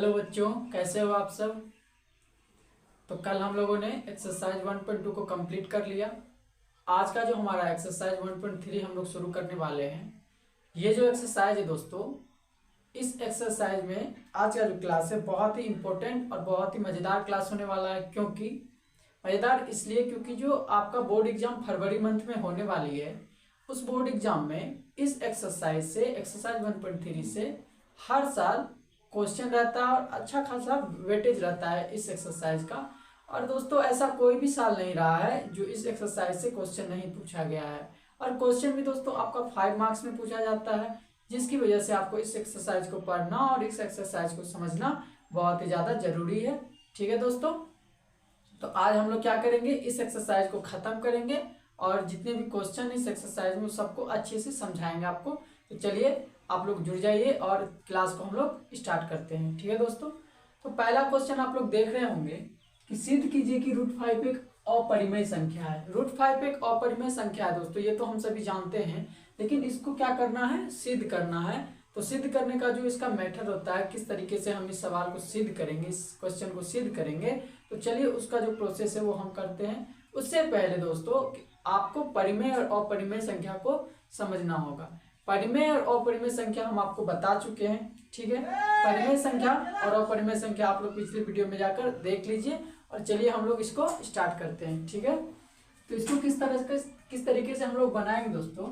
Hello बच्चों, कैसे हो आप सब। तो कल हम लोगों ने एक्सरसाइज 1.2 को कंप्लीट कर लिया। आज का जो हमारा एक्सरसाइज 1.3 हम लोग शुरू करने वाले हैं। ये जो एक्सरसाइज है दोस्तों, इस एक्सरसाइज में आज का जो क्लास है बहुत ही इम्पोर्टेंट और बहुत ही मज़ेदार क्लास होने वाला है। क्योंकि मज़ेदार इसलिए क्योंकि जो आपका बोर्ड एग्जाम फरवरी मंथ में होने वाली है, उस बोर्ड एग्जाम में इस एक्सरसाइज से, एक्सरसाइज 1.3 से हर साल क्वेश्चन रहता है और अच्छा खासा वेटेज रहता है इस एक्सरसाइज का। और दोस्तों ऐसा कोई भी साल नहीं रहा है जो इस एक्सरसाइज से क्वेश्चन नहीं पूछा गया है। और क्वेश्चन भी दोस्तों आपका 5 मार्क्स में पूछा जाता है, जिसकी वजह से आपको इस एक्सरसाइज को पढ़ना और इस एक्सरसाइज को समझना बहुत ही ज़्यादा जरूरी है। ठीक है दोस्तों, तो आज हम लोग क्या करेंगे, इस एक्सरसाइज को ख़त्म करेंगे और जितने भी क्वेश्चन इस एक्सरसाइज में सबको अच्छे से समझाएंगे आपको। तो चलिए आप लोग जुड़ जाइए और क्लास को हम लोग स्टार्ट करते हैं। ठीक है दोस्तों, तो पहला क्वेश्चन आप लोग देख रहे होंगे कि सिद्ध कीजिए कि √5 एक अपरिमेय संख्या है। √5 एक अपरिमेय संख्या है दोस्तों, ये तो हम सभी जानते हैं, लेकिन इसको क्या करना है, सिद्ध करना है। तो सिद्ध करने का जो इसका मेथड होता है, किस तरीके से हम इस सवाल को सिद्ध करेंगे, इस क्वेश्चन को सिद्ध करेंगे, तो चलिए उसका जो प्रोसेस है वो हम करते हैं। उससे पहले दोस्तों आपको परिमेय और अपरिमेय संख्या को समझना होगा। परिमेय और अपरिमेय संख्या हम आपको बता चुके हैं, ठीक है। परिमेय संख्या और अपरिमेय संख्या आप लोग पिछले वीडियो में जाकर देख लीजिए। और चलिए हम लोग इसको स्टार्ट करते हैं, ठीक है। तो इसको किस तरीके से हम लोग बनाएंगे दोस्तों,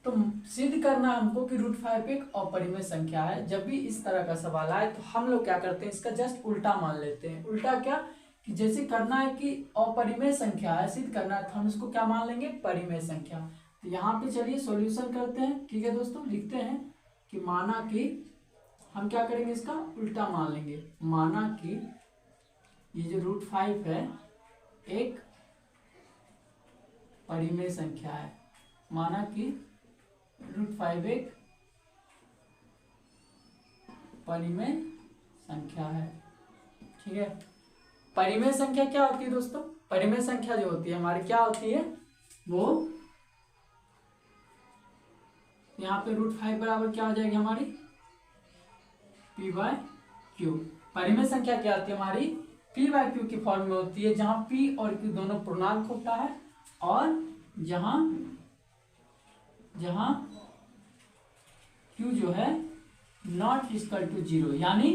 तो सिद्ध करना हमको कि √5 एक अपरिमेय संख्या है। जब भी इस तरह का सवाल आए तो हम लोग क्या करते हैं, इसका जस्ट उल्टा मान लेते हैं। उल्टा क्या कि जैसे करना है कि अपरिमेय संख्या है, सिद्ध करना है, तो हम इसको क्या मान लेंगे, परिमेय संख्या। तो यहाँ पे चलिए सॉल्यूशन करते हैं। ठीक है दोस्तों, लिखते हैं कि माना कि हम क्या करेंगे, इसका उल्टा मान लेंगे। माना कि ये जो √5 है एक परिमेय संख्या है। माना कि √5 एक परिमेय संख्या है, ठीक है। परिमेय संख्या क्या होती है दोस्तों, परिमेय संख्या जो होती है हमारी क्या होती है, वो यहाँ पे √5 बराबर क्या हो जाएगी हमारी, p/q। परिमेय संख्या क्या होती है हमारी, p/q की फॉर्म में होती है, जहां p और q दोनों पूर्णांक होता है और जहां q जो है नॉट इक्वल टू 0, यानी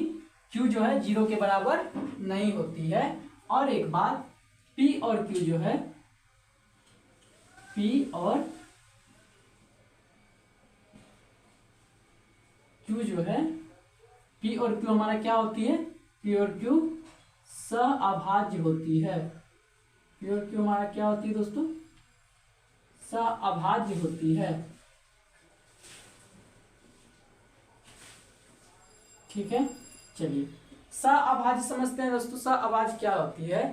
q जो है 0 के बराबर नहीं होती है। और एक बात, p और q जो है, p और q जो है, p और q हमारा क्या होती है, p और q सहअभाज्य होती है। p और q हमारा क्या होती है दोस्तों, सहअभाज्य होती है, ठीक है। चलिए सहअभाज्य समझते हैं दोस्तों। सहअभाज्य क्या होती है,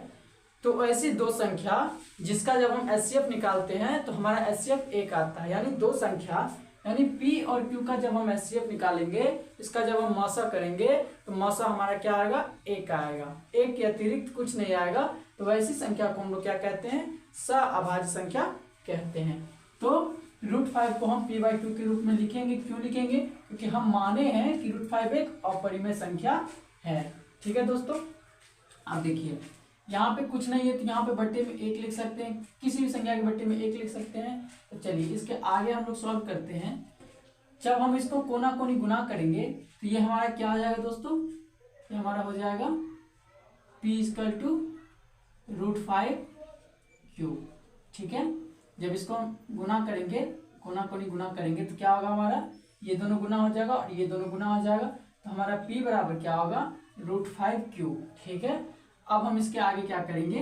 तो ऐसी दो संख्या जिसका जब हम एचसीएफ निकालते हैं तो हमारा एचसीएफ 1 आता है। यानी दो संख्या, यानी p और q का जब हम एचसीएफ निकालेंगे, इसका जब हम मौसा करेंगे तो मौसा हमारा क्या आएगा, 1 आएगा। 1 के अतिरिक्त कुछ नहीं आएगा। तो वैसी संख्या को हम लोग क्या कहते हैं, सहअभाज्य संख्या कहते हैं। तो √5 को हम p/q के रूप में लिखेंगे। क्यों लिखेंगे, क्योंकि हम माने हैं कि √5 एक अपरिमेय संख्या है, ठीक है दोस्तों। आप देखिए यहाँ पे कुछ नहीं है तो यहाँ पे बट्टे में 1 लिख सकते हैं, किसी भी संख्या के बट्टे में 1 लिख सकते हैं। तो चलिए इसके आगे हम लोग सॉल्व करते हैं। जब हम इसको कोना कोनी गुना करेंगे तो ये हमारा क्या हो जाएगा दोस्तों, ये हमारा हो जाएगा p = √5q, ठीक है। जब इसको हम गुना करेंगे, कोना कोनी गुना करेंगे तो क्या होगा हमारा, ये दोनों गुना हो जाएगा और ये दोनों गुना हो जाएगा। तो हमारा p बराबर क्या होगा, √5q, ठीक है। अब हम इसके आगे क्या करेंगे,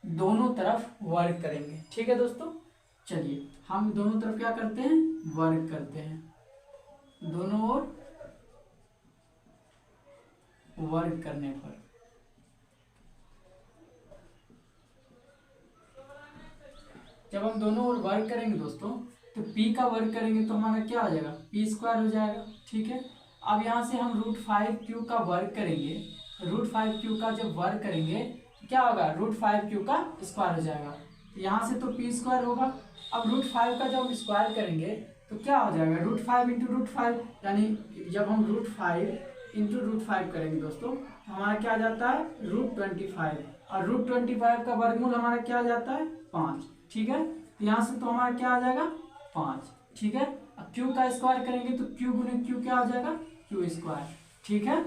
दोनों तरफ वर्ग करेंगे, ठीक है दोस्तों। चलिए हम दोनों तरफ क्या करते हैं, वर्ग करते हैं, दोनों ओर वर्ग करने पर जब हम दोनों ओर वर्ग करेंगे दोस्तों, तो p का वर्ग करेंगे तो हमारा क्या हो जाएगा, p² हो जाएगा, ठीक है। अब यहाँ से हम √5q का वर्ग करेंगे, √5q का जब वर्ग करेंगे तो क्या होगा, √5q का स्क्वायर हो जाएगा। यहाँ से तो p² होगा। अब √5 का जब हम स्क्वायर करेंगे तो क्या हो जाएगा, √5 × √5, यानी जब हम √5 इंटू √5 करेंगे दोस्तों, हमारा क्या आ जाता है √25, और √25 का वर्गमूल हमारा क्या आ जाता है 5। ठीक है, तो यहाँ से तो हमारा क्या आ जाएगा 5। ठीक है, अब क्यू का स्क्वायर करेंगे तो क्यू गुने क्यू क्या हो जाएगा q²। ठीक है,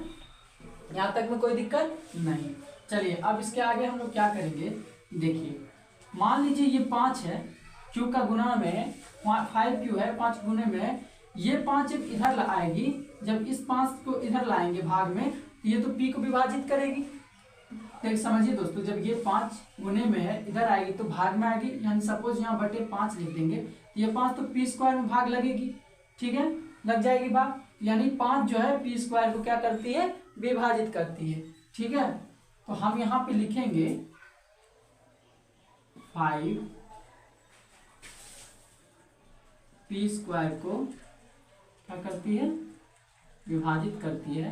यहाँ तक में कोई दिक्कत नहीं। चलिए अब इसके आगे हम लोग क्या करेंगे, देखिए मान लीजिए ये 5 है, q का गुना में 5q है, 5 गुने में ये 5 जब इधर आएगी, जब इस 5 को इधर लाएंगे भाग में, तो ये तो p को विभाजित करेगी। तो समझिए दोस्तों, जब ये 5 गुने में है इधर आएगी तो भाग में आएगी, यानी सपोज यहाँ बटे 5 लिख देंगे, तो ये 5 तो p² में भाग लगेगी। ठीक है, लग जाएगी भाग, यानी 5 जो है p² को क्या करती है विभाजित करती है। ठीक है, तो हम यहाँ पे लिखेंगे 5 p² को क्या करती है विभाजित करती है,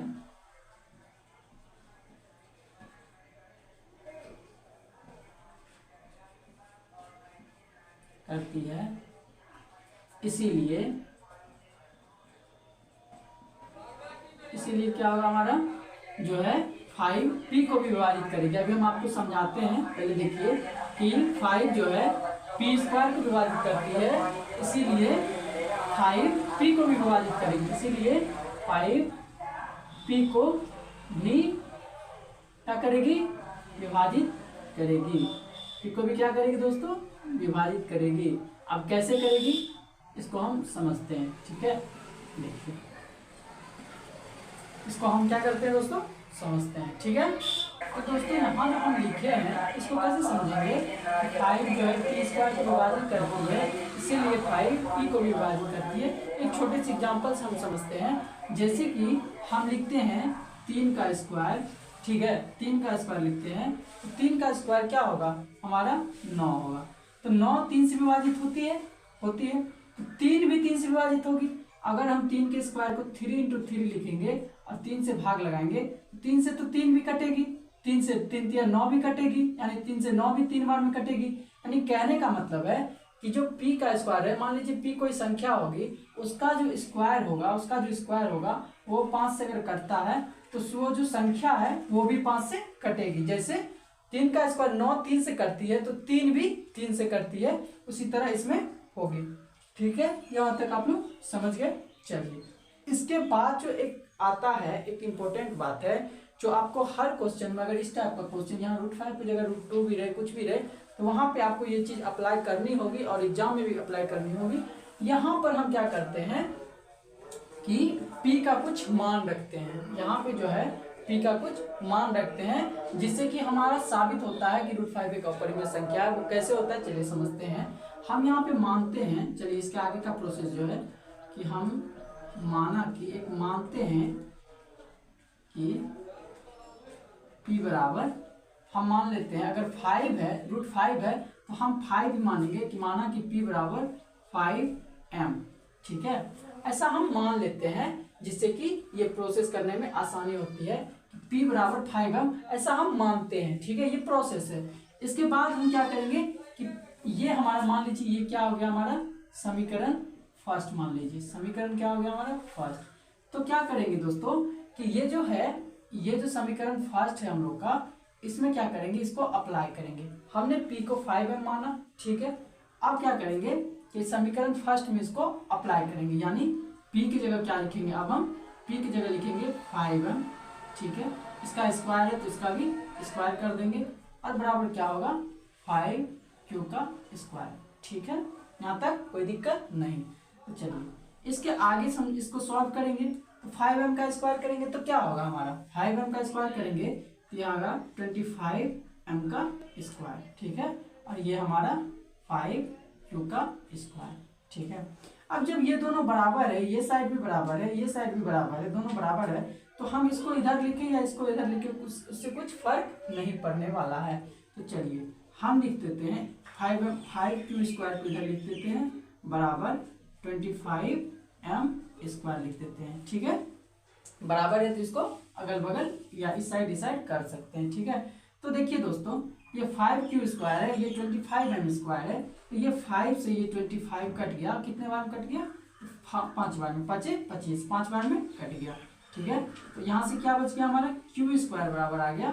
इसीलिए क्या होगा हमारा जो है 5 p को भी विभाजित करेगी। अभी हम आपको समझाते हैं, पहले देखिए कि 5 जो है p² को विभाजित करती है, इसीलिए 5 p को भी विभाजित करेगी, इसीलिए 5 p को भी क्या करेगी विभाजित करेगी, p को भी क्या करेगी दोस्तों विभाजित करेगी। अब कैसे करेगी इसको हम समझते हैं। ठीक है, देखिए इसको हम क्या करते हैं दोस्तों समझते हैं। ठीक है, तो दोस्तों यहाँ जो हम लिखे हैं इसको कैसे समझेंगे, 5 जो है p² को विभाजित करती है, इसीलिए 5 p को विभाजित करती है। एक छोटे से एग्जांपल से हम समझते हैं, जैसे कि हम लिखते हैं 3 का स्क्वायर। ठीक है, 3 का स्क्वायर लिखते हैं, तो 3 का स्क्वायर क्या होगा हमारा 9 होगा, तो 9 3 से विभाजित होती है तो 3 भी 3 से विभाजित होगी। अगर हम 3 के स्क्वायर को 3 × 3 लिखेंगे और 3 से भाग लगाएंगे, 3 से तो 3 भी कटेगी, 3 से 3 × 9 भी कटेगी, यानी 3 से 9 भी 3 बार में कटेगी। यानी कहने का मतलब है कि जो p का स्क्वायर है, मान लीजिए p कोई संख्या होगी, उसका जो स्क्वायर होगा वो 5 से अगर कटता है तो वो जो संख्या है वो भी 5 से कटेगी। जैसे 3 का स्क्वायर 9 3 से कटती है तो 3 भी 3 से कटती है, उसी तरह इसमें होगी। ठीक है, यहाँ तक आप लोग समझ गए। चलिए इसके बाद जो एक आता है, एक इम्पोर्टेंट बात है जो आपको हर क्वेश्चन में, अगर इस टाइप का क्वेश्चन यहाँ √5 की जगह √2 भी रहे, कुछ भी रहे, तो वहां पे आपको ये चीज अप्लाई करनी होगी और एग्जाम में भी अप्लाई करनी होगी। यहाँ पर हम क्या करते हैं कि p का कुछ मान रखते हैं, यहाँ पे जो है p का कुछ मान रखते हैं, जिससे कि हमारा साबित होता है कि √5 एक अपरिमेय संख्या है। वो कैसे होता है चलिए समझते हैं। हम यहाँ पे मानते हैं, चलिए इसके आगे का प्रोसेस जो है कि हम मानते हैं कि p बराबर, हम मान लेते हैं अगर 5 है √5 है तो हम 5 भी मानेंगे कि माना कि p बराबर 5m। ठीक है, ऐसा हम मान लेते हैं जिससे कि ये प्रोसेस करने में आसानी होती है कि p बराबर 5m, ऐसा हम मानते हैं। ठीक है, ये प्रोसेस है। इसके बाद हम क्या करेंगे कि ये हमारा मान लीजिए ये क्या हो गया हमारा समीकरण फर्स्ट, मान लीजिए समीकरण क्या हो गया हमारा फर्स्ट। तो क्या करेंगे दोस्तों कि ये जो है, ये जो समीकरण फर्स्ट है हम लोग का, इसमें क्या करेंगे इसको अप्लाई करेंगे। हमने p को 5m माना, ठीक है, अब क्या करेंगे कि समीकरण फर्स्ट में इसको अप्लाई करेंगे, यानी p की जगह क्या लिखेंगे, अब हम p की जगह लिखेंगे 5m। ठीक है, इसका स्क्वायर है तो इसका भी स्क्वायर कर देंगे और बराबर क्या होगा 5q का स्क्वायर। ठीक है, यहाँ तक कोई दिक्कत नहीं। तो चलिए इसके आगे हम इसको सॉल्व करेंगे, तो 5m का स्क्वायर करेंगे तो क्या होगा हमारा 5m का स्क्वायर करेंगे तो यहाँ आगा 25m का स्क्वायर। ठीक है, और ये हमारा 5q का स्क्वायर। ठीक है, अब जब ये दोनों बराबर है, ये साइड भी बराबर है, ये साइड भी बराबर है, दोनों बराबर है, तो हम इसको इधर लिखें या इसको इधर लिखें उससे कुछ फर्क नहीं पड़ने वाला है। तो चलिए हम लिख देते हैं 5q स्क्वायर को इधर लिख देते हैं बराबर 25m स्क्वायर लिख देते हैं। ठीक है, बराबर है तो इसको अगल बगल या इस साइड कर सकते हैं। ठीक है, तो देखिए दोस्तों ये 5q स्क्वायर है, ये 25m स्क्वायर है, तो ये 5 से ये 25 कट गया, कितने बार में कट गया 5 बार में, 5 25 5 बार में कट गया। ठीक है। तो यहाँ से क्या बच गया हमारा, क्यू स्क्वायर बराबर आ गया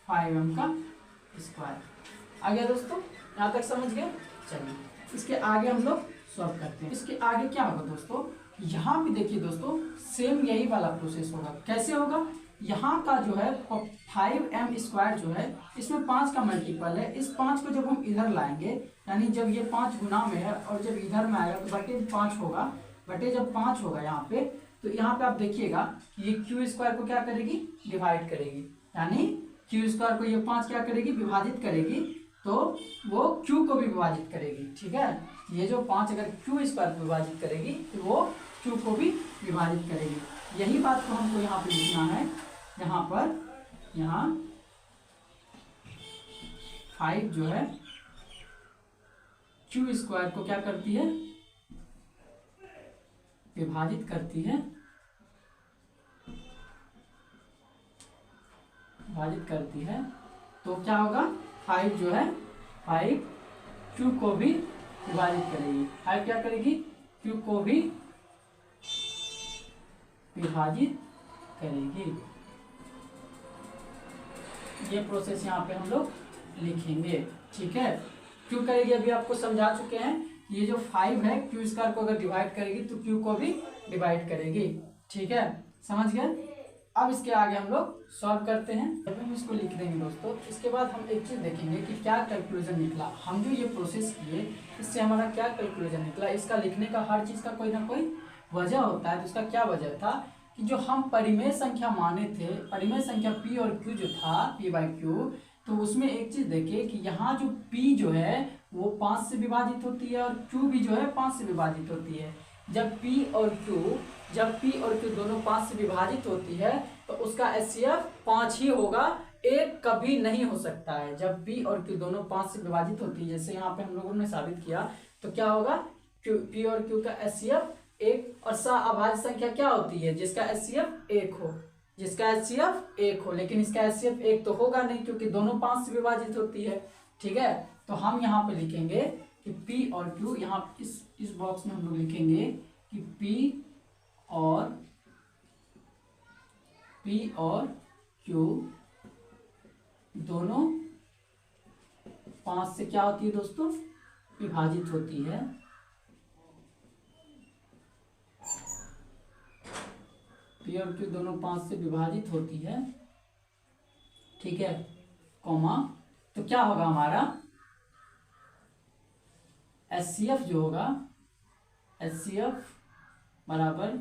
5m का स्क्वायर। आ गया दोस्तों, यहाँ तक समझ गए। चलिए इसके आगे हम लोग सॉल्व करते हैं। इसके आगे क्या होगा दोस्तों, यहाँ भी देखिए दोस्तों सेम यही वाला प्रोसेस होगा। कैसे होगा, यहाँ का जो है 5m स्क्वायर जो है इसमें 5 का मल्टीपल है। इस 5 को जब हम इधर लाएंगे, यानी जब ये 5 गुना में है और जब इधर में आएगा तो बटे 5 होगा। बटे जब 5 होगा यहाँ पे, तो यहाँ पे आप देखिएगा कि ये क्यू स्क्वायर को क्या करेगी, डिवाइड करेगी। यानी क्यू स्क्वायर को ये 5 क्या करेगी, विभाजित करेगी, तो वो क्यू को भी विभाजित करेगी। ठीक है, ये जो 5 अगर क्यू स्क्वायर को विभाजित करेगी तो वो क्यू को भी विभाजित करेगी। यही बात को हमको यहाँ पे लिखना है। यहाँ पर यहाँ 5 जो है क्यू स्क्वायर को क्या करती है, विभाजित करती है, विभाजित करती है। तो क्या होगा, 5 जो है 5 क्यू को भी विभाजित करेगी। 5 क्या करेगी, क्यू को भी विभाजित करेगी। ये प्रोसेस यहाँ पे हम लोग लिखेंगे। ठीक है, क्यों करेगी अभी आपको समझा चुके हैं। ये जो 5 है क्यू स्क्वायर को अगर डिवाइड करेगी तो क्यू को भी डिवाइड करेगी। ठीक है, समझ गए। अब इसके आगे हम लोग सॉल्व करते हैं। जब हम इसको लिख देंगे दोस्तों, इसके बाद हम एक चीज देखेंगे कि क्या कैलकुलेशन निकला। हम जो ये प्रोसेस किए इससे हमारा क्या कैलकुलेशन निकला। इसका लिखने का हर चीज का कोई ना कोई वजह होता है। तो इसका क्या वजह था कि जो हम परिमेय संख्या माने थे, परिमेय संख्या पी और क्यू जो था, पी बाई क्यू, तो उसमें एक चीज देखिए कि यहाँ जो p जो है वो 5 से विभाजित होती है और q भी जो है 5 से विभाजित होती है। जब p और q दोनों 5 से विभाजित होती है तो उसका HCF 5 ही होगा, एक कभी नहीं हो सकता है। जब p और q दोनों 5 से विभाजित होती है, जैसे यहाँ पे हम लोगों ने साबित किया, तो क्या होगा, p और q का HCF 1 और सअभाज्य संख्या क्या होती है, जिसका HCF 1 हो, जिसका HCF 1 हो। लेकिन इसका HCF 1 तो होगा नहीं क्योंकि दोनों 5 से विभाजित होती है। ठीक है, तो हम यहाँ पे लिखेंगे कि P और Q, यहाँ इस बॉक्स में हम लोग लिखेंगे कि P और Q दोनों 5 से क्या होती है दोस्तों, विभाजित होती है। P और Q दोनों 5 से विभाजित होती है। ठीक है, कॉमा, तो क्या होगा हमारा HCF जो होगा, HCF बराबर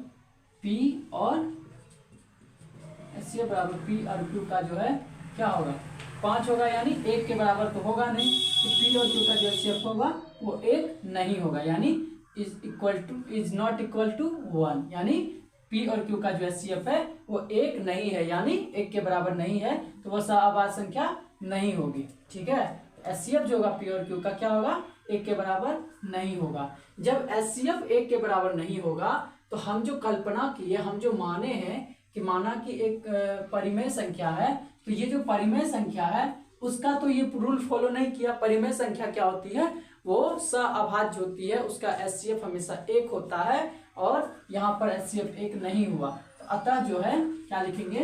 P और Q का जो है क्या होगा, 5 होगा, यानी 1 के बराबर तो होगा नहीं। तो P और Q का जो HCF होगा वो 1 नहीं होगा, यानी इज नॉट इक्वल टू 1, यानी P और Q का जो HCF है वो 1 नहीं है, यानी 1 के बराबर नहीं है, तो वह सअभाज्य संख्या नहीं होगी। ठीक है, HCF जो होगा P और Q का क्या होगा, 1 के बराबर नहीं होगा। जब HCF 1 के बराबर नहीं होगा तो हम जो कल्पना किए, हम जो माने हैं कि माना कि एक परिमेय संख्या है, तो ये जो परिमेय संख्या है उसका तो ये रूल फॉलो नहीं किया। परिमेय संख्या क्या होती है, वो सअभाज्य होती है, उसका HCF हमेशा 1 होता है और यहाँ पर HCF 1 नहीं हुआ। तो अतः जो है क्या लिखेंगे,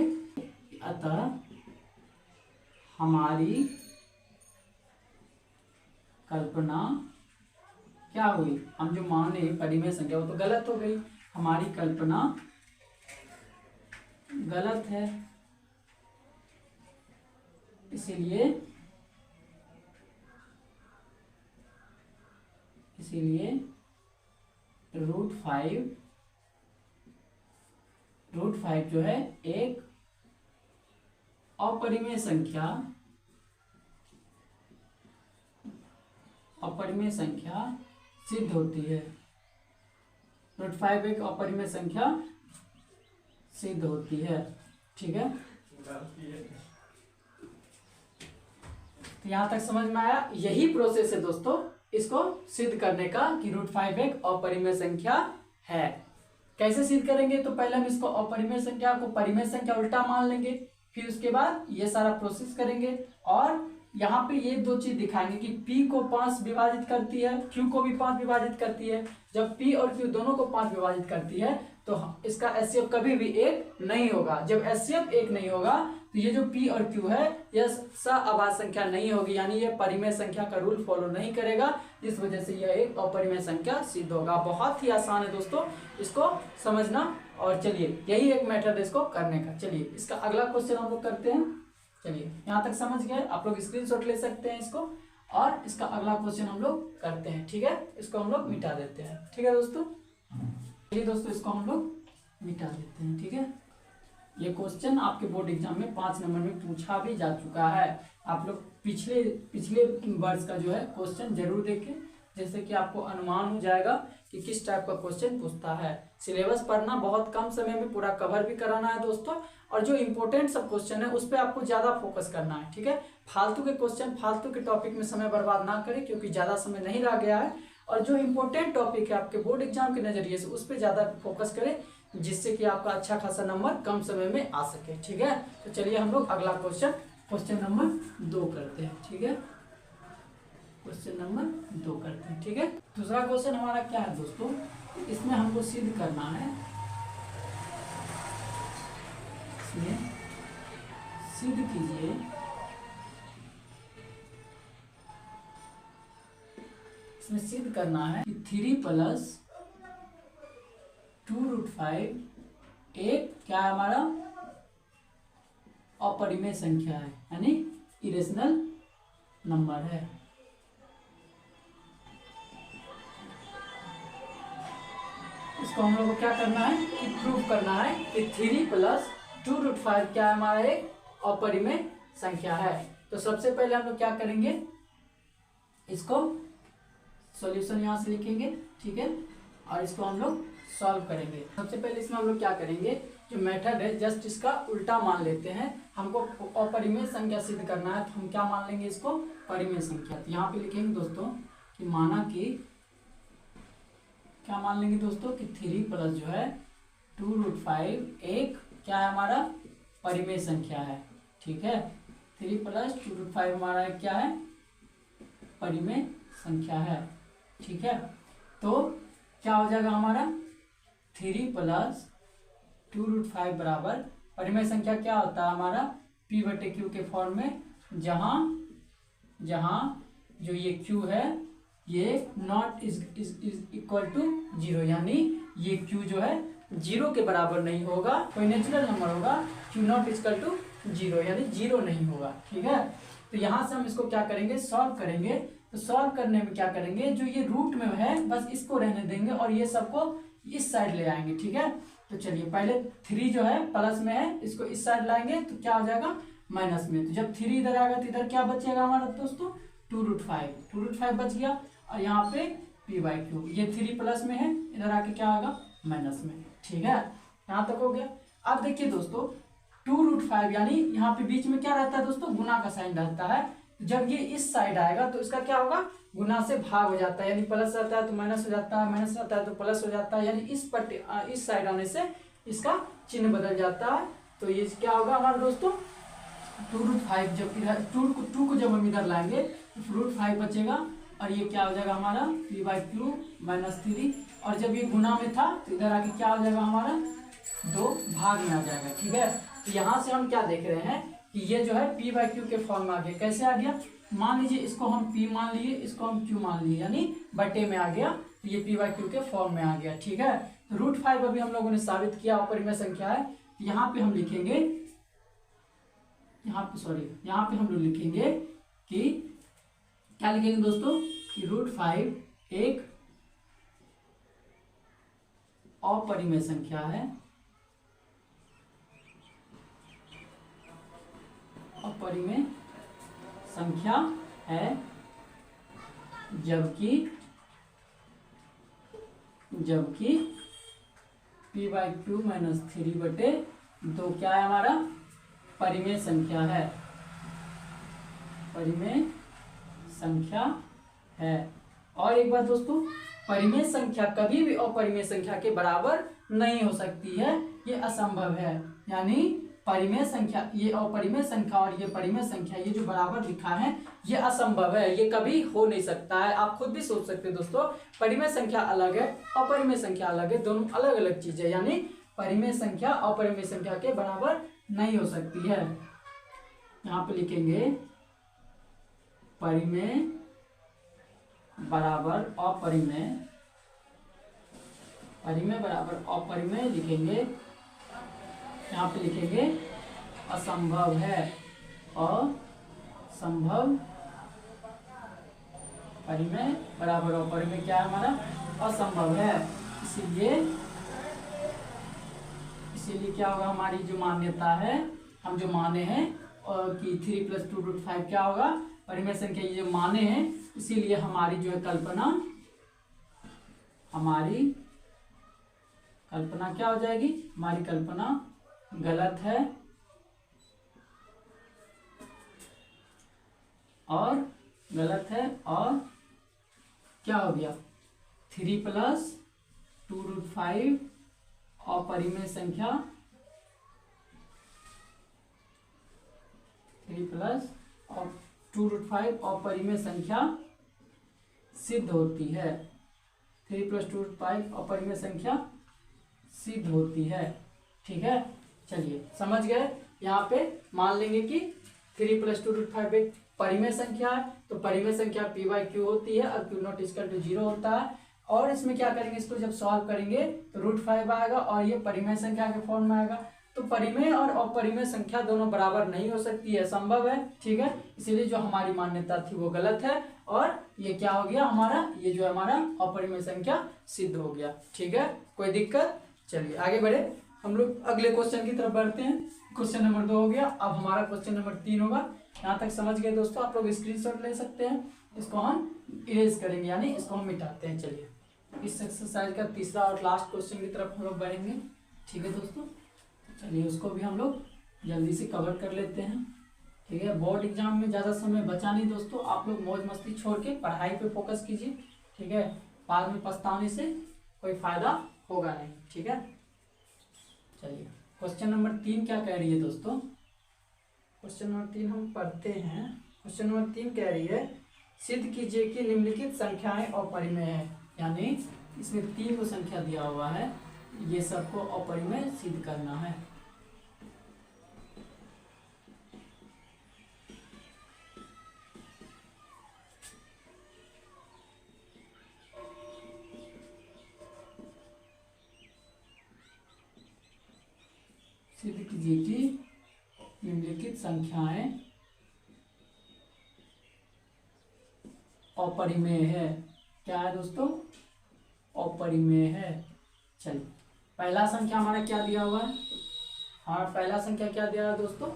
अतः हमारी कल्पना क्या हुई, हम जो माने परिमेय संख्या वो तो गलत हो गई, हमारी कल्पना गलत है। इसीलिए रूट फाइव जो है एक अपरिमेय संख्या सिद्ध होती है। रूट 5 एक अपरिमेय संख्या सिद्ध होती है। ठीक है, तो यहां तक समझ में आया। यही प्रोसेस है दोस्तों इसको सिद्ध करने का कि रूट 5 एक अपरिमेय संख्या है। कैसे सिद्ध करेंगे, तो पहले हम इसको अपरिमेय संख्या को परिमेय संख्या उल्टा मान लेंगे, फिर उसके बाद ये सारा प्रोसेस करेंगे और यहाँ पे ये दो चीज दिखाएंगे कि P को 5 विभाजित करती है, Q को भी 5 विभाजित करती है। जब P और Q दोनों को 5 विभाजित करती है तो इसका एचसीएफ कभी भी एक नहीं होगा। जब एचसीएफ एक नहीं होगा तो ये जो पी और क्यू है यह सअभाज्य संख्या नहीं होगी, यानी ये परिमेय संख्या का रूल फॉलो नहीं करेगा, जिस वजह से यह एक अपरिमेय संख्या सिद्ध होगा। बहुत ही आसान है दोस्तों, इसको समझना। और चलिए यही एक मेथड है इसको करने का। चलिए इसका अगला क्वेश्चन हम लोग करते हैं। चलिए यहाँ तक समझ गए, आप लोग स्क्रीनशॉट ले सकते हैं इसको, और इसका अगला क्वेश्चन हम लोग करते हैं। ठीक है, इसको हम लोग मिटा देते हैं। ठीक है दोस्तों, चलिए दोस्तों इसको हम लोग मिटा देते हैं। ठीक है, ये क्वेश्चन आपके बोर्ड एग्जाम में 5 नंबर में पूछा भी जा चुका है। आप लोग पिछले वर्ष का जो है क्वेश्चन जरूर देखें, जैसे कि आपको अनुमान हो जाएगा कि किस टाइप का क्वेश्चन पूछता है। सिलेबस पढ़ना बहुत कम समय में पूरा कवर भी कराना है दोस्तों, और जो इंपॉर्टेंट सब क्वेश्चन है उस पर आपको ज्यादा फोकस करना है। ठीक है, फालतू के क्वेश्चन, फालतू के टॉपिक में समय बर्बाद ना करें, क्योंकि ज्यादा समय नहीं रह गया है। और जो इंपॉर्टेंट टॉपिक है आपके बोर्ड एग्जाम के नजरिए से उस पर ज्यादा फोकस करें, जिससे कि आपका अच्छा खासा नंबर कम समय में आ सके। ठीक है, तो चलिए हम लोग अगला क्वेश्चन नंबर 2 करते हैं। ठीक है, क्वेश्चन नंबर 2 करते हैं। ठीक है, दूसरा क्वेश्चन हमारा क्या है दोस्तों, इसमें हमको सिद्ध करना है, इसमें सिद्ध कीजिए इसमें सिद्ध करना है कि 3 + 2√5 एक क्या है हमारा अपरिमेय संख्या है, यानी इरेशनल नंबर है। इसको हम लोग को क्या करना है कि प्रूव करना है कि 3 + 2√5 क्या है हमारा एक अपरिमेय संख्या है। तो सबसे पहले हम लोग क्या करेंगे, इसको सॉल्यूशन यहाँ से लिखेंगे। ठीक है, और इसको हम लोग सॉल्व करेंगे। सबसे पहले इसमें हम लोग क्या करेंगे, जो मेथड है जस्ट इसका उल्टा मान लेते हैं। हमको अपरिमेय संख्या सिद्ध करना है, तो हम क्या मान लेंगे, इसको परिमेय संख्या। तो यहाँ पे लिखेंगे दोस्तों कि माना कि क्या मान लेंगे दोस्तों कि 3 + जो है 2√5 एक क्या है हमारा परिमेय संख्या है। ठीक है, 3 + 2√5 हमारा एक क्या है परिमेय संख्या है। ठीक है, तो क्या हो जाएगा हमारा 3 + 2√5 बराबर परिमेय संख्या क्या होता है हमारा P/Q के फॉर्म में, जहां जो ये Q है ये नॉट इज इक्वल टू 0, यानी ये Q जो है 0 के बराबर नहीं होगा, कोई नेचुरल नंबर होगा, Q not is equal to 0, यानी 0 नहीं होगा। ठीक है, तो यहाँ से हम इसको क्या करेंगे, सॉल्व करेंगे। तो सॉल्व करने में क्या करेंगे, जो ये रूट में है बस इसको रहने देंगे और ये सबको इस साइड ले आएंगे। ठीक है, तो चलिए पहले 3 जो है प्लस में है, इसको इस साइड लाएंगे तो क्या हो जाएगा माइनस में। तो जब 3 इधर आएगा तो इधर क्या बचेगा हमारा दोस्तों 2√5 बच गया, और यहाँ पे P/Q, ये 3 प्लस में है, इधर आके क्या होगा माइनस में। ठीक है, यहाँ तक हो गया। अब देखिए दोस्तों 2√5 यानी यहाँ पे बीच में क्या रहता है दोस्तों, गुना का साइन रहता है। जब ये इस साइड आएगा तो इसका क्या होगा, गुना से भाग हो जाता है, यानी प्लस रहता है तो माइनस हो जाता है, माइनस रहता है तो प्लस हो जाता है, यानी इस साइड आने से इसका चिन्ह बदल जाता है। तो ये क्या होगा हमारा दोस्तों 2√5, जब इधर 2 को जब हम इधर लाएंगे तो √5 बचेगा, और ये क्या हो जाएगा हमारा P/Q -3, और जब ये गुना में था तो इधर आके क्या हो जाएगा हमारा 2 भाग में आ जाएगा। ठीक है, तो यहाँ से हम क्या देख रहे हैं कि ये जो है P/Q के फॉर्म में आ गया। कैसे आ गया, मान लीजिए इसको हम P मान लिए, इसको हम Q मान लिए, यानी बटे में आ गया, तो ये P/Q के फॉर्म में आ गया। ठीक है, तो √5 अभी हम लोगों ने साबित किया अपरिमेय संख्या है। यहाँ पे हम लिखेंगे, यहाँ पे हम लोग लिखेंगे कि क्या लिखेंगे दोस्तों कि √5 एक अपरिमेय संख्या है, अपरिमेय संख्या है, जबकि P/Q -3/2 क्या है हमारा परिमेय संख्या है, परिमेय संख्या है। और एक बात दोस्तों, परिमेय संख्या कभी भी अपरिमेय संख्या के बराबर नहीं हो सकती है, ये असंभव है। यानी परिमेय संख्या, ये अपरिमेय संख्या और ये परिमेय संख्या, ये जो बराबर लिखा है ये असंभव है, ये कभी हो नहीं सकता है। आप खुद भी सोच सकते हैं दोस्तों, परिमेय संख्या अलग है, अपरिमेय संख्या अलग है, दोनों अलग अलग चीज है, यानी परिमेय संख्या अपरिमेय संख्या के बराबर नहीं हो सकती है। यहाँ पे लिखेंगे परिमेय बराबर अपरिमेय, परिमेय बराबर अपरिमेय लिखेंगे, यहाँ पे लिखेंगे असंभव है, असंभव, परिमेय बराबर अपरिमेय क्या है हमारा, असंभव है। इसीलिए क्या होगा, हमारी जो मान्यता है, हम जो माने हैं कि 3 + 2√5 क्या होगा, परिमेय संख्या, ये जो माने हैं, इसीलिए हमारी जो है कल्पना, हमारी कल्पना क्या हो जाएगी, हमारी कल्पना गलत है और गलत है, और क्या हो गया, 3 + 2√5 अपरिमेय संख्या, 3 + 2√5 अपरिमेय संख्या सिद्ध होती है, 3 + 2√5 अपरिमेय संख्या सिद्ध होती है। ठीक है, चलिए समझ गए। यहाँ पे मान लेंगे कि 3 + 2√5 एक परिमेय संख्या है, तो परिमेय संख्या p/q होती है और q0 = 0 होता है। और इसमें क्या करेंगे, इसको जब सॉल्व करेंगे तो √5 आएगा और ये परिमेय संख्या के फॉर्म में आएगा। तो परिमेय और अपरिमेय संख्या दोनों बराबर नहीं हो सकती है, संभव है। ठीक है, इसीलिए जो हमारी मान्यता थी वो गलत है और ये क्या हो गया हमारा, ये जो हमारा अपरिमेय संख्या सिद्ध हो गया। ठीक है, कोई दिक्कत, चलिए आगे बढ़े, हम लोग अगले क्वेश्चन की तरफ बढ़ते हैं। क्वेश्चन नंबर 2 हो गया, अब हमारा क्वेश्चन नंबर 3 होगा। यहाँ तक समझ गए दोस्तों, आप लोग स्क्रीनशॉट ले सकते हैं, इसको हम इरेज करेंगे, यानी इसको हम मिटाते हैं। चलिए इस एक्सरसाइज का तीसरा और लास्ट क्वेश्चन की तरफ हम लोग बढ़ेंगे। ठीक है दोस्तों, चलिए उसको भी हम लोग जल्दी से कवर कर लेते हैं। ठीक है, बोर्ड एग्जाम में ज़्यादा समय बचा नहीं दोस्तों, आप लोग मौज मस्ती छोड़ के पढ़ाई पे फोकस कीजिए। ठीक है, बाद में पछताने से कोई फायदा होगा नहीं। ठीक है, चलिए क्वेश्चन नंबर 3 क्या कह रही है दोस्तों, क्वेश्चन नंबर 3 हम पढ़ते हैं। क्वेश्चन नंबर 3 कह रही है, सिद्ध कीजिए कि निम्नलिखित संख्याएं अपरिमेय है, यानी इसमें 3 को संख्या दिया हुआ है, ये सबको अपरिमेय सिद्ध करना है। सिद्ध कीजिए कि निम्नलिखित संख्याएं अपरिमेय है। क्या है दोस्तों, अपरिमेय है। चलिए पहला संख्या हमारा क्या दिया हुआ है, हमारा पहला संख्या क्या दिया है दोस्तों,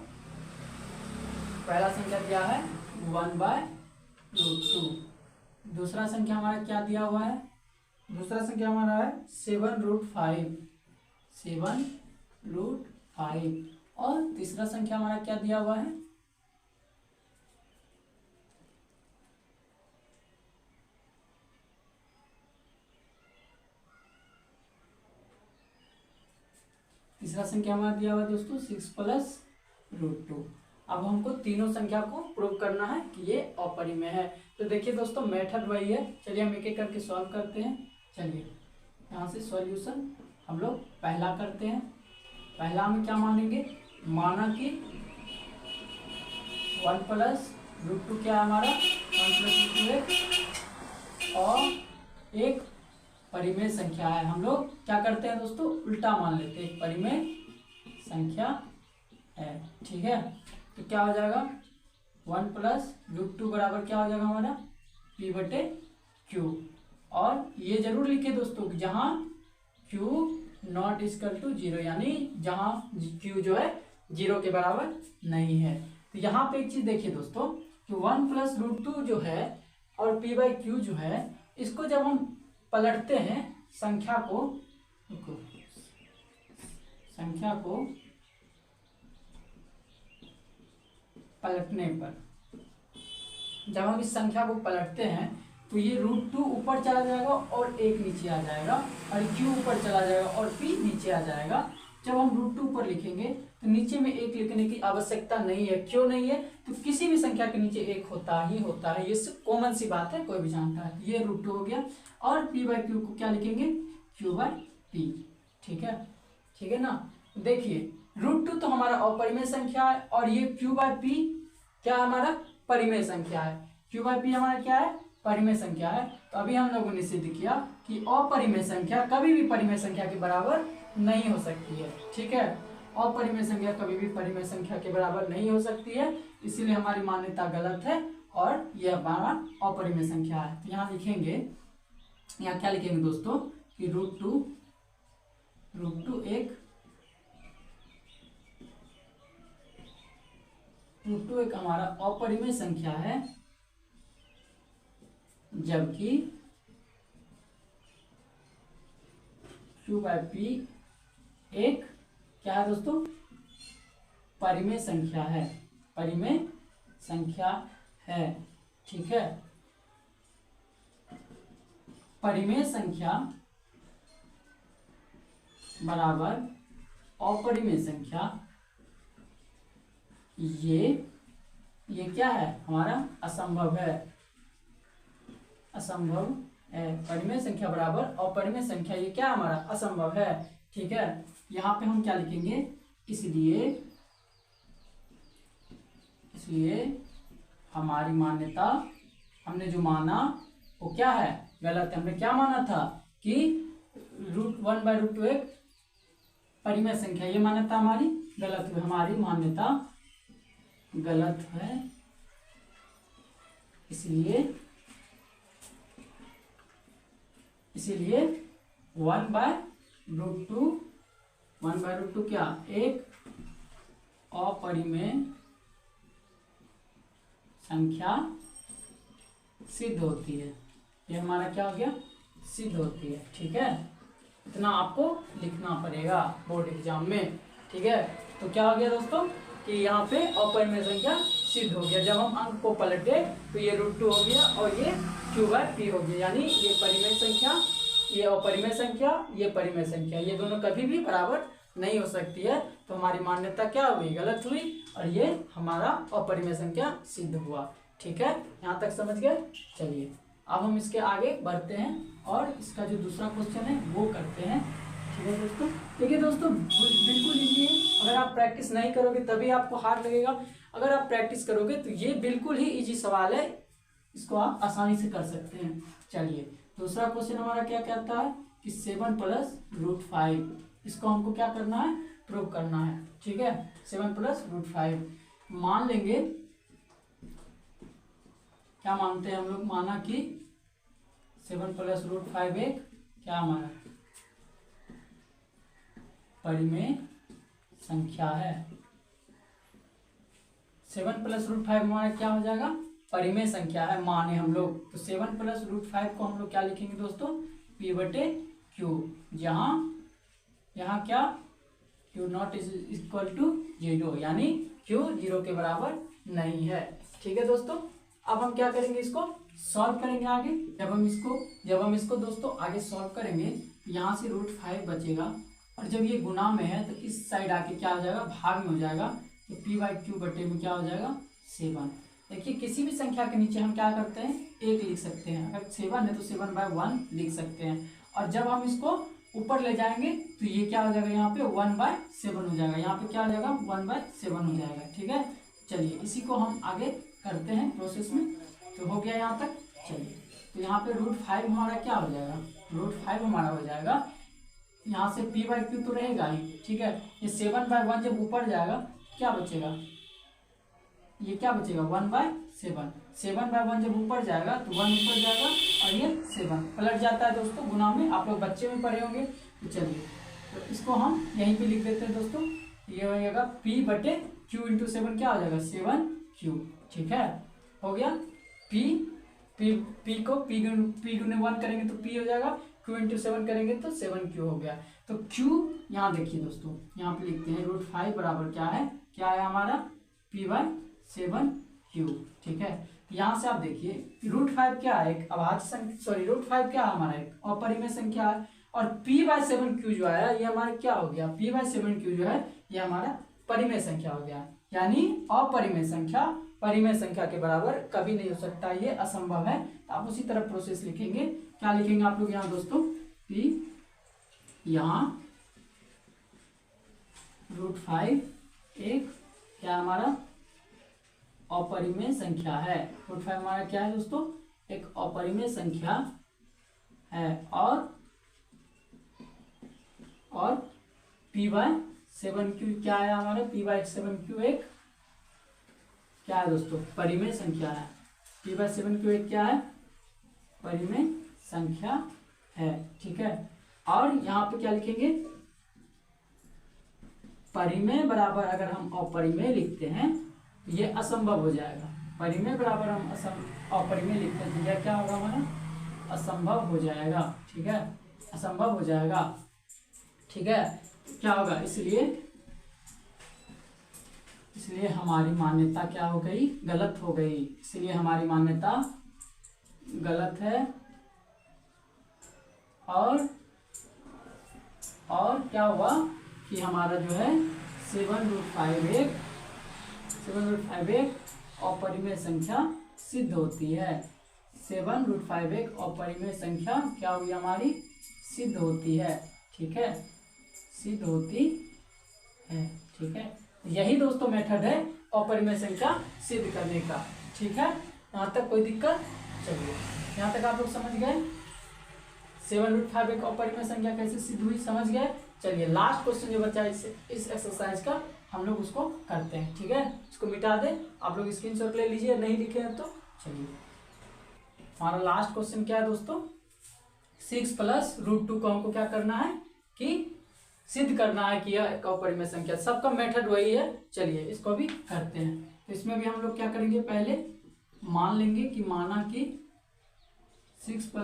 पहला संख्या दिया है 1/√2। दूसरा संख्या हमारा क्या दिया हुआ है, दूसरा संख्या हमारा है 7√5, 7√5। और तीसरा संख्या हमारा क्या दिया हुआ है, तीसरा संख्या हमारा दिया हुआ है दोस्तों 6 + √2। अब हमको तीनों संख्या को प्रूव करना है कि ये अपरिमेय है। तो देखिए दोस्तों, मेथड वही है। चलिए हम एक एक करके सॉल्व करते हैं। चलिए यहाँ से सॉल्यूशन हम लोग पहला करते हैं। पहला हम क्या मानेंगे, माना कि 1 + √2 क्या है हमारा, 1 + √2 है और एक परिमेय संख्या है। हम लोग क्या करते हैं दोस्तों, उल्टा मान लेते हैं, एक परिमेय संख्या है। ठीक है, तो क्या हो जाएगा 1 + √2 बराबर क्या हो जाएगा हमारा p/q। और ये जरूर लिखे दोस्तों कि जहां q0 = 0, यानी जहां q जो है 0 के बराबर नहीं है। तो यहाँ पे एक चीज देखिए दोस्तों कि 1 + √2 जो है और p/q जो है, इसको जब हम पलटते हैं संख्या को पलटने पर, जब हम इस संख्या को पलटते हैं तो ये √2 ऊपर चला जाएगा और 1 नीचे आ जाएगा, और q ऊपर चला जाएगा और p नीचे आ जाएगा। जब हम √2 पर लिखेंगे तो नीचे में 1 लिखने की आवश्यकता नहीं है। क्यों नहीं है? तो किसी भी संख्या के नीचे 1 होता है, ये कॉमन सी बात है, कोई भी जानता है। ये √2 हो गया। और p/q को क्या लिखेंगे? q/p। ठीक है ना। देखिए √2 तो हमारा अपरिमेय संख्या है और ये q/p क्या हमारा परिमेय संख्या है। q/p हमारा क्या है? परिमेय संख्या है। तो अभी हम लोगों ने सिद्ध किया कि अपरिमेय संख्या कभी भी परिमेय संख्या के बराबर नहीं हो सकती है। ठीक है, अपरिमेय संख्या कभी भी परिमेय संख्या के बराबर नहीं हो सकती है, इसीलिए हमारी मान्यता गलत है और यह हमारा अपरिमेय संख्या है। तो यहाँ लिखेंगे, यहाँ क्या लिखेंगे दोस्तों कि √2 एक हमारा अपरिमेय संख्या है, जबकि q/p एक क्या है दोस्तों? परिमेय संख्या है, परिमेय संख्या है। ठीक है, परिमेय संख्या बराबर अपरिमेय संख्या, ये क्या है? हमारा असंभव है, असंभव है। परिमेय संख्या बराबर अपरिमेय संख्या, ये क्या हमारा? असंभव है। ठीक है, यहाँ पे हम क्या लिखेंगे? इसलिए हमारी मान्यता, हमने जो माना वो क्या है? गलत है। हमने क्या माना था कि √1/√2 एक परिमेय संख्या, ये मान्यता हमारी गलत हुई, हमारी मान्यता गलत है। इसलिए 1/√2 क्या? एक अपरिमेय संख्या सिद्ध होती है। ये हमारा क्या हो गया? सिद्ध होती है। ठीक है, इतना आपको लिखना पड़ेगा बोर्ड एग्जाम में। ठीक है, तो क्या हो गया दोस्तों कि यहाँ पे अपरिमेय संख्या सिद्ध हो गया। जब हम अंक को पलटे तो ये √2 हो गया और ये q/p हो गया, यानी ये परिमेय संख्या, ये अपरिमेय संख्या, ये परिमेय संख्या, ये दोनों कभी भी बराबर नहीं हो सकती है। तो हमारी मान्यता क्या हुई? गलत हुई और ये हमारा अपरिमेय संख्या सिद्ध हुआ। ठीक है, यहाँ तक समझ गए? चलिए अब हम इसके आगे बढ़ते हैं और इसका जो दूसरा क्वेश्चन है वो करते हैं। ठीक है दोस्तों, देखिए दोस्तों बिल्कुल इजी है। अगर आप प्रैक्टिस नहीं करोगे तभी आपको हार्ड लगेगा, अगर आप प्रैक्टिस करोगे तो ये बिल्कुल ही इजी सवाल है, इसको आप आसानी से कर सकते हैं। चलिए दूसरा क्वेश्चन हमारा क्या कहता है कि 7 + √5, इसको हमको क्या करना है? प्रूव करना है। ठीक है, 7 + √5 मान लेंगे, क्या मानते हैं हम लोग? माना कि 7 + √5 एक क्या हमारा परिमेय संख्या है। 7 + √5 हमारा क्या हो जाएगा? परिमेय संख्या है, माने हम लोग। तो 7 + √5 को हम लोग क्या लिखेंगे दोस्तों? p/q, यहाँ क्या? q0 = 0, यानी q 0 के बराबर नहीं है। ठीक है दोस्तों, अब हम क्या करेंगे? इसको सॉल्व करेंगे आगे। जब हम इसको दोस्तों आगे सॉल्व करेंगे, यहाँ से √5 बचेगा और जब ये गुना में है तो इस साइड आके क्या हो जाएगा? भाग में हो जाएगा। तो p/q बटे में क्या हो जाएगा? 7। देखिए किसी भी संख्या के नीचे हम क्या करते हैं? 1 लिख सकते हैं। अगर 7 है तो 7/1 लिख सकते हैं। और जब हम इसको ऊपर ले जाएंगे तो ये क्या हो जाएगा? यहाँ पे 1/7 हो जाएगा, यहाँ पे क्या हो जाएगा? 1/7 हो जाएगा। ठीक है, चलिए इसी को हम आगे करते हैं प्रोसेस में। तो हो गया यहाँ तक। चलिए तो यहाँ पे √5 हमारा क्या हो जाएगा? √5 हमारा हो जाएगा, यहाँ से p/q तो रहेगा ही। ठीक है, ये 7/1 जब ऊपर जाएगा क्या बचेगा? ये क्या बचेगा? 1/7। 7/1 जब ऊपर जाएगा तो 1 ऊपर जाएगा और ये 7 पलट जाता है दोस्तों गुना में, आप लोग बच्चे में पढ़े होंगे। तो चलिए तो इसको हम यहीं पे लिख देते हैं दोस्तों। ये हो जाएगा p/q × 7 क्या हो जाएगा? 7q। ठीक है, हो गया। p को p × 1 करेंगे तो p हो जाएगा, q × 7 करेंगे तो 7q हो गया। तो q यहाँ देखिए दोस्तों, यहाँ पे लिखते हैं √5 बराबर क्या है? क्या है हमारा? p/7q। ठीक है, यहाँ से आप देखिए √5 क्या है? एक अभाज्य संख्या, √5 क्या है हमारा? एक अपरिमेय संख्या है। और p/7q जो आया ये हमारा क्या हो गया, p/7q जो है ये हमारा परिमेय संख्या हो गया, यानी अपरिमेय संख्या परिमेय संख्या के बराबर कभी नहीं हो सकता, ये असंभव है। तो आप उसी तरह प्रोसेस लिखेंगे, क्या लिखेंगे आप लोग यहाँ दोस्तों, p यहाँ √5 एक क्या हमारा अपरिमेय संख्या है, √5 हमारा क्या है दोस्तों, एक अपरिमेय संख्या है, और p/7q क्या है हमारा, p/7q एक क्या है दोस्तों, परिमेय संख्या है, p/7q एक क्या है, परिमेय संख्या है, ठीक है। और यहाँ पे क्या लिखेंगे, परिमेय बराबर अगर हम अपरिमेय लिखते हैं तो ये असंभव हो जाएगा, परिमेय बराबर हम अपरिमेय लिखते हैं तो यह क्या होगा हमारा, असंभव हो जाएगा, ठीक है, असंभव हो जाएगा, ठीक है। क्या होगा, इसलिए हमारी मान्यता क्या हो गई, गलत हो गई, इसलिए हमारी मान्यता गलत है। और क्या हुआ कि हमारा जो है 7√5 एक अपरिमेय संख्या सिद्ध होती है, 7√5 एक अपरिमेय संख्या क्या हुई हमारी, सिद्ध होती है, ठीक है, सिद्ध होती है, ठीक है। यही दोस्तों मेथड है अपरिमेय संख्या सिद्ध करने का, ठीक है। यहाँ तक कोई दिक्कत, चलिए यहाँ तक आप लोग समझ गए 7√5 एक अपरिमेय संख्या कैसे सिद्ध हुई, समझ गए। चलिए लास्ट क्वेश्चन जो बचा इस एक्सरसाइज का हम लोग उसको करते हैं, ठीक है। इसको मिटा दें, आप लोग स्क्रीनशॉट ले लीजिए, नहीं लिखे हैं तो। चलिए हमारा लास्ट क्वेश्चन क्या है दोस्तों, 6 + √2 को हमको क्या करना है कि सिद्ध करना है कि यह एक अपरिमेय संख्या, सबका मेथड वही है। चलिए इसको भी करते हैं। तो इसमें भी हम लोग क्या करेंगे, पहले मान लेंगे कि माना कि 6 +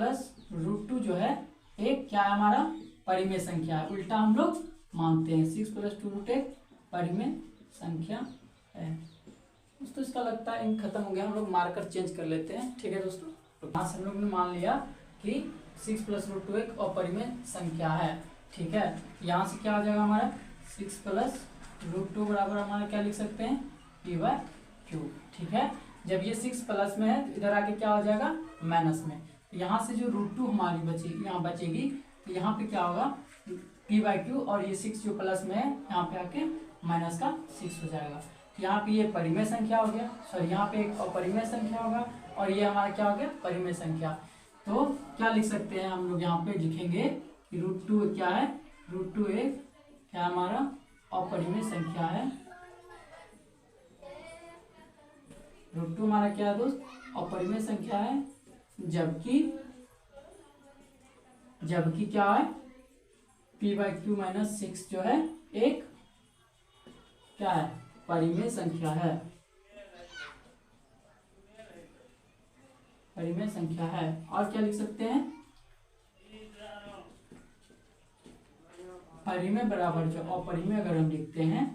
√2 जो है एक क्या है हमारा परिमेय संख्या है, उल्टा हम लोग मानते हैं 6 + 2 एक परिमेय संख्या है। दोस्तों इसका लगता है इंक खत्म हो गया, हम लोग मार्कर चेंज कर लेते हैं, ठीक है दोस्तों। तो यहाँ से हम लोग ने मान लिया कि 6 + √2 एक अपरिमेय संख्या है, ठीक है। यहाँ से क्या आ जाएगा हमारा 6 + √2 बराबर हमारा क्या लिख सकते हैं, p/q, ठीक है। जब ये 6 प्लस में है तो इधर आके क्या हो जाएगा माइनस में, तो यहाँ से जो √2 हमारी बचेगी, यहाँ बचेगी, तो यहाँ पे क्या होगा p/q, और ये 6 जो प्लस में है यहाँ पे आके माइनस का 6 हो जाएगा। तो यहाँ पे ये परिमेय संख्या हो गया, सॉरी यहाँ पे एक अपरिमेय संख्या होगा, और ये हमारा क्या हो गया परिमेय संख्या। तो क्या लिख सकते हैं हम लोग, यहाँ पे लिखेंगे कि √2 क्या है, √2 एक क्या हमारा अपरिमेय संख्या है, √2 हमारा क्या है दोस्त, अपरिमेय संख्या है, जबकि क्या है p/q - 6 जो है एक क्या है परिमेय संख्या है, परिमेय संख्या है। और क्या लिख सकते हैं, परिमेय बराबर जो अपरिमेय अगर हम लिखते हैं,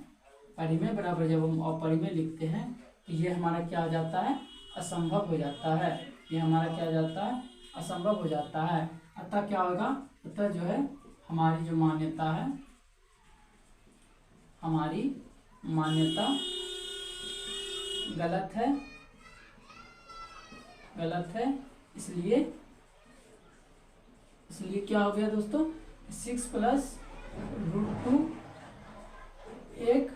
परिमेय बराबर जब हम अपरिमेय लिखते हैं तो ये हमारा क्या हो जाता है, असंभव हो जाता है, ये हमारा क्या हो जाता है, असंभव हो जाता है। अतः क्या होगा, अतः जो है हमारी जो मान्यता है, हमारी मान्यता गलत है, गलत है। इसलिए क्या हो गया दोस्तों, 6 + √2 एक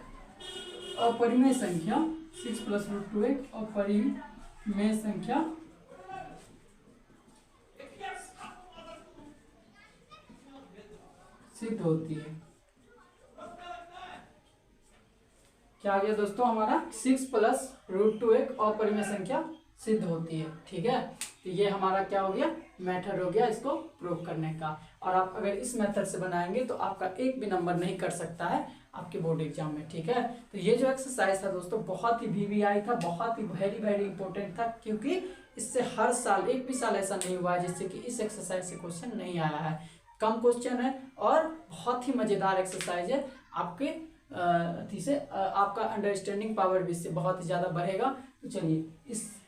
अपरिमेय संख्या, 6 + √2 एक अपरिमेय संख्या सिद्ध होती है। क्या आ गया दोस्तों हमारा 6 + √2 एक अपरिमेय संख्या सिद्ध होती है, ठीक है। तो ये हमारा क्या हो गया, मेथड हो गया इसको प्रूव करने का। और आप अगर इस मेथड से बनाएंगे तो आपका एक भी नंबर नहीं कट सकता है आपके बोर्ड एग्जाम में, ठीक है। तो ये जो एक्सरसाइज था दोस्तों बहुत ही VVI था, बहुत ही वेरी इंपॉर्टेंट था, क्योंकि इससे हर साल एक भी साल ऐसा नहीं हुआ है जिससे कि इस एक्सरसाइज से क्वेश्चन नहीं आया है। कम क्वेश्चन है और बहुत ही मजेदार एक्सरसाइज है, आपके आपका अंडरस्टैंडिंग पावर भी इससे बहुत ही ज्यादा बढ़ेगा। तो चलिए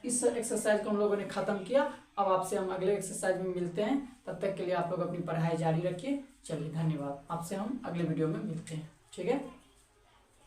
इस एक्सरसाइज को हम लोगों ने खत्म किया। अब आपसे हम अगले एक्सरसाइज में मिलते हैं, तब तक के लिए आप लोग अपनी पढ़ाई जारी रखिए। चलिए धन्यवाद, आपसे हम अगले वीडियो में मिलते हैं, ठीक है।